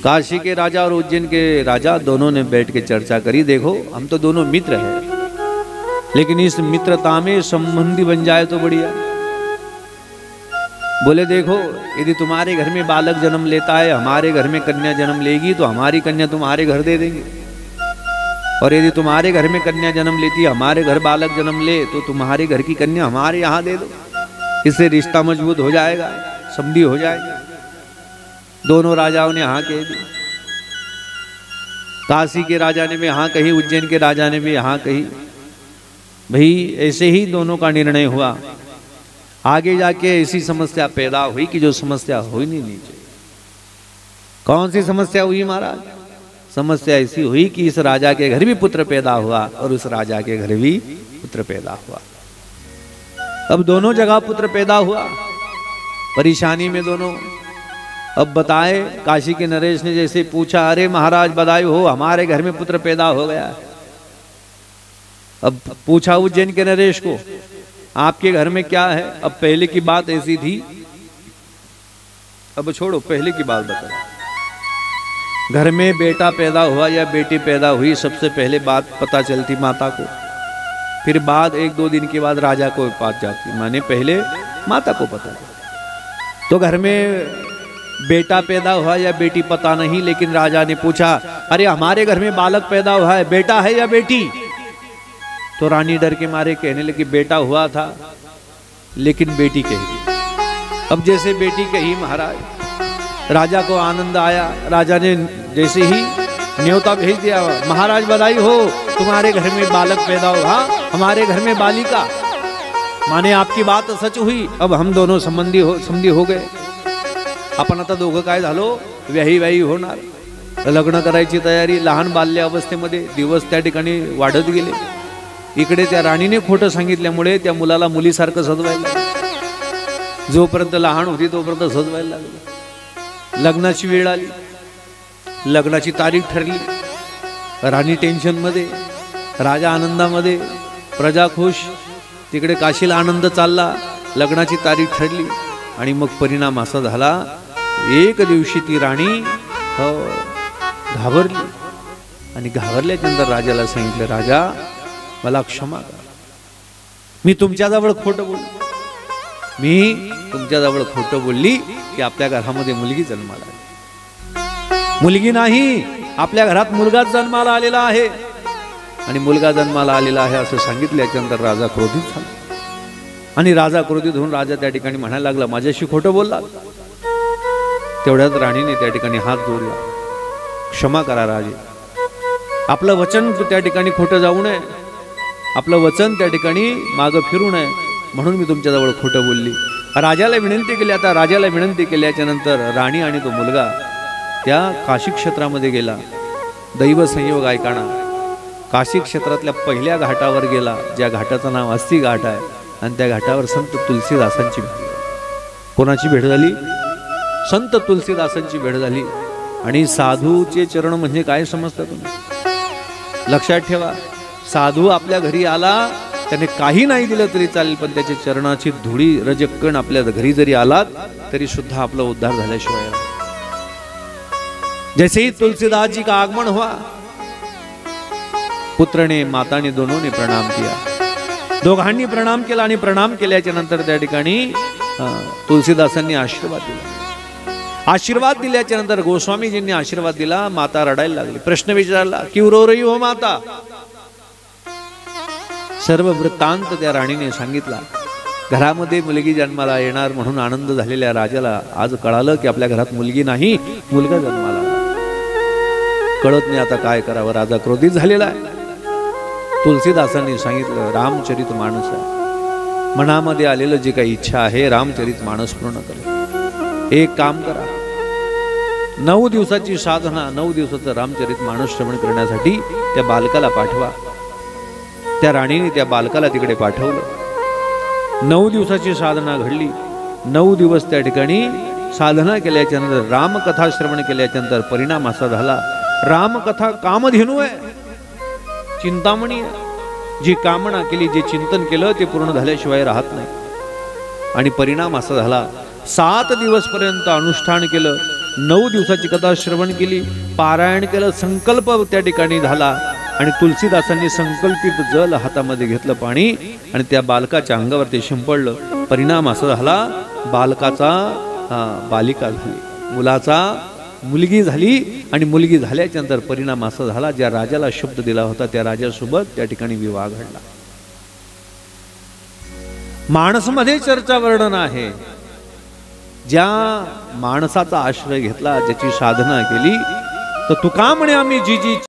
काशी के राजा और उज्जैन के राजा दोनों ने बैठ के चर्चा करी, देखो हम तो दोनों मित्र हैं, लेकिन इस मित्रता में संबंधी बन जाए तो बढ़िया। बोले देखो, यदि तुम्हारे घर में बालक जन्म लेता है, हमारे घर में कन्या जन्म लेगी, तो हमारी कन्या तुम्हारे घर दे देंगे, और यदि तुम्हारे घर में कन्या जन्म लेती है, हमारे घर बालक जन्म ले, तो तुम्हारे घर की कन्या हमारे यहाँ दे दो। इससे रिश्ता मजबूत हो जाएगा, संधि हो जाएगी। दोनों राजाओं ने हाँ कह दी। काशी के राजा ने भी हाँ कही, उज्जैन के राजा ने भी हाँ कही। भाई ऐसे ही दोनों का निर्णय हुआ। आगे जाके ऐसी समस्या पैदा हुई कि जो समस्या हो ही नहीं चाहिए। कौन सी समस्या हुई महाराज? समस्या ऐसी हुई कि इस राजा के घर भी पुत्र पैदा हुआ और उस राजा के घर भी पुत्र पैदा हुआ। अब दोनों जगह पुत्र पैदा हुआ, परेशानी में दोनों। अब बताए, काशी के नरेश ने जैसे पूछा, अरे महाराज बधाई हो, हमारे घर में पुत्र पैदा हो गया। अब पूछा उज्जैन के नरेश को, आपके घर में क्या है? अब पहले की बात ऐसी थी, अब छोड़ो, पहले की बात बताओ। घर में बेटा पैदा हुआ या बेटी पैदा हुई, सबसे पहले बात पता चलती माता को, फिर बाद 1-2 दिन के बाद राजा को बात जाती, माने पहले माता को पता। तो घर में बेटा पैदा हुआ या बेटी पता नहीं, लेकिन राजा ने पूछा, अरे हमारे घर में बालक पैदा हुआ है, बेटा है या बेटी? तो रानी डर के मारे कहने लगी, बेटा हुआ था लेकिन बेटी कही। अब जैसे बेटी कही महाराज, राजा को आनंद आया। राजा ने जैसे ही न्योता भेज दिया, महाराज बधाई हो, तुम्हारे घर में बालक पैदा हुआ, हमारे घर में बालिका। माने आपकी बात सच हुई, अब हम दोनों संबंधी हो गए। आपण आता दोघं काय झालो, व्याही होणार, लग्न करायची तयारी। लहान बाल्य अवस्थेमध्ये दिवस त्या ठिकाणी वाढत गेले। इकडे त्या राणीने खोटं सांगितल्यामुळे त्या मुलाला मुलीसारखं सजवायला लागलं। जोपर्यंत लहान होती तोपर्यंत सजवायला लागलं। लग्नाची वेळ आली, लग्नाची तारीख ठरली। राणी टेन्शन मध्ये, राजा आनंदामध्ये, प्रजा खुश। तिकडे काशीला आनंद चालला, लग्नाची तारीख ठरली आणि मग परिणाम असा झाला, एक दिवशी ती राणी घाबरली आणि घाबरल्यानंतर राजाला सांगितलं, राजा मला क्षमा करा, मी तुमच्याजवळ खोटं बोलली की आपल्या घरामध्ये मुलगी जन्माला आली। मुलगी नाही, आपल्या घरात मुलगाच जन्माला आलेला आहे आणि मुलगा जन्माला आलेला आहे असं सांगितल्यानंतर राजा क्रोधित झाला आणि राजा क्रोधित होऊन राजा त्या ठिकाणी म्हणायला लागला, माझ्याशी खोटं बोलला। तेवढ्यात राणीने त्या ठिकाणी हात जोडला, क्षमा करा राजे, आपलं वचन त्या ठिकाणी खोटं जाऊ नये, आपलं वचन त्या ठिकाणी मागं फिरू नये, म्हणून मी तुमच्याजवळ खोटं बोलली। राजाला विनंती केली। आता राजाला विनंती केल्याच्या नंतर राणी आणि तो मुलगा त्या काशी क्षेत्रामध्ये गेला। दैव संयोग ऐकाणा, काशी क्षेत्रातल्या पहिल्या घाटावर गेला, ज्या घाटाचं नाव अस्सी घाट आहे, आणि त्या घाटावर संत तुलसीदासांची भेट झाली। कोणाची भेट झाली? संत तुलसीदासांची भेट झाली। आणि साधूचे चरण म्हणजे काय समजता तुम्ही? लक्षात ठेवा, साधू आपल्या घरी आला, त्याने काही नाही दिलं तरी चालेल, पण त्याच्या चरणाची धुळी रजकण आपल्या घरी जरी आलात तरी सुद्धा आपला उद्धार झाल्याशिवाय। जैसे ही तुलसीदास जी का आगमन हुआ, पुत्र ने माता ने दोनों ने प्रणाम किया, दोघांनी प्रणाम केला आणि प्रणाम केल्याच्या नंतर त्या ठिकाणी तुलसीदासांनी आशीर्वाद दिला। आशीर्वाद दिल्याच्या नंतर गोस्वामीजींनी आशीर्वाद दिला। माता रडायला लागली, प्रश्न विचारला, क्यों रो रही हो माता? सर्व वृत्तांत त्या राणीने सांगितला। घरामध्ये मुलगी जन्माला येणार म्हणून आनंद झालेल्या राजाला आज कळालं की आपल्या घरात मुलगी नाही, मुलगा जन्माला कळत नाही, आता काय करावं? राजा क्रोधित झालेला आहे। तुलसीदासांनी सांगितलं, रामचरित मानस आहे, मनामध्ये आलेलं जे काही इच्छा आहे रामचरित मानस पूर्ण करा। एक काम करा, 9 दिवसाची साधना, 9 दिवसाचं रामचरित मानस श्रवण करण्यासाठी त्या बालकाला पाठवा। त्या राणीने त्या बालकाला तिकडे पाठवलं। 9 दिवसाची साधना घडली। 9 दिवस त्या ठिकाणी साधना केल्याच्या नंतर, रामकथा श्रवण केल्याच्या नंतर परिणाम असा झाला, रामकथा कामधेनू आहे, चिंतामणी आहे। जी कामना केली, जे चिंतन केलं ते पूर्ण झाल्याशिवाय राहत नाही। आणि परिणाम असा झाला, 7 दिवस पर्यंत अनुष्ठान केलं, 9 दिवसाची कथा श्रवण केली, पारायण केलं, संकल्प त्या ठिकाणी झाला आणि तुलसीदासांनी संकल्पित जल हातामध्ये घेतलं पाणी आणि त्या बालकाच्या अंगावर ते शिंपडलं. परिणाम असा झाला, बालकाचा बालिका झाली, मुलाचा मुलगी झाली आणि मुलगी झाल्याच्या नंतर परिणाम असा झाला, ज्या राजाला शब्द दिला होता त्या राजासोबत त्या ठिकाणी विवाह घडला. माणसमध्ये चर्चा वर्णन आहे. ज्या माणसाचा आश्रय घेतला, ज्याची साधना केली, तर तुका म्हणे आम्ही जी जी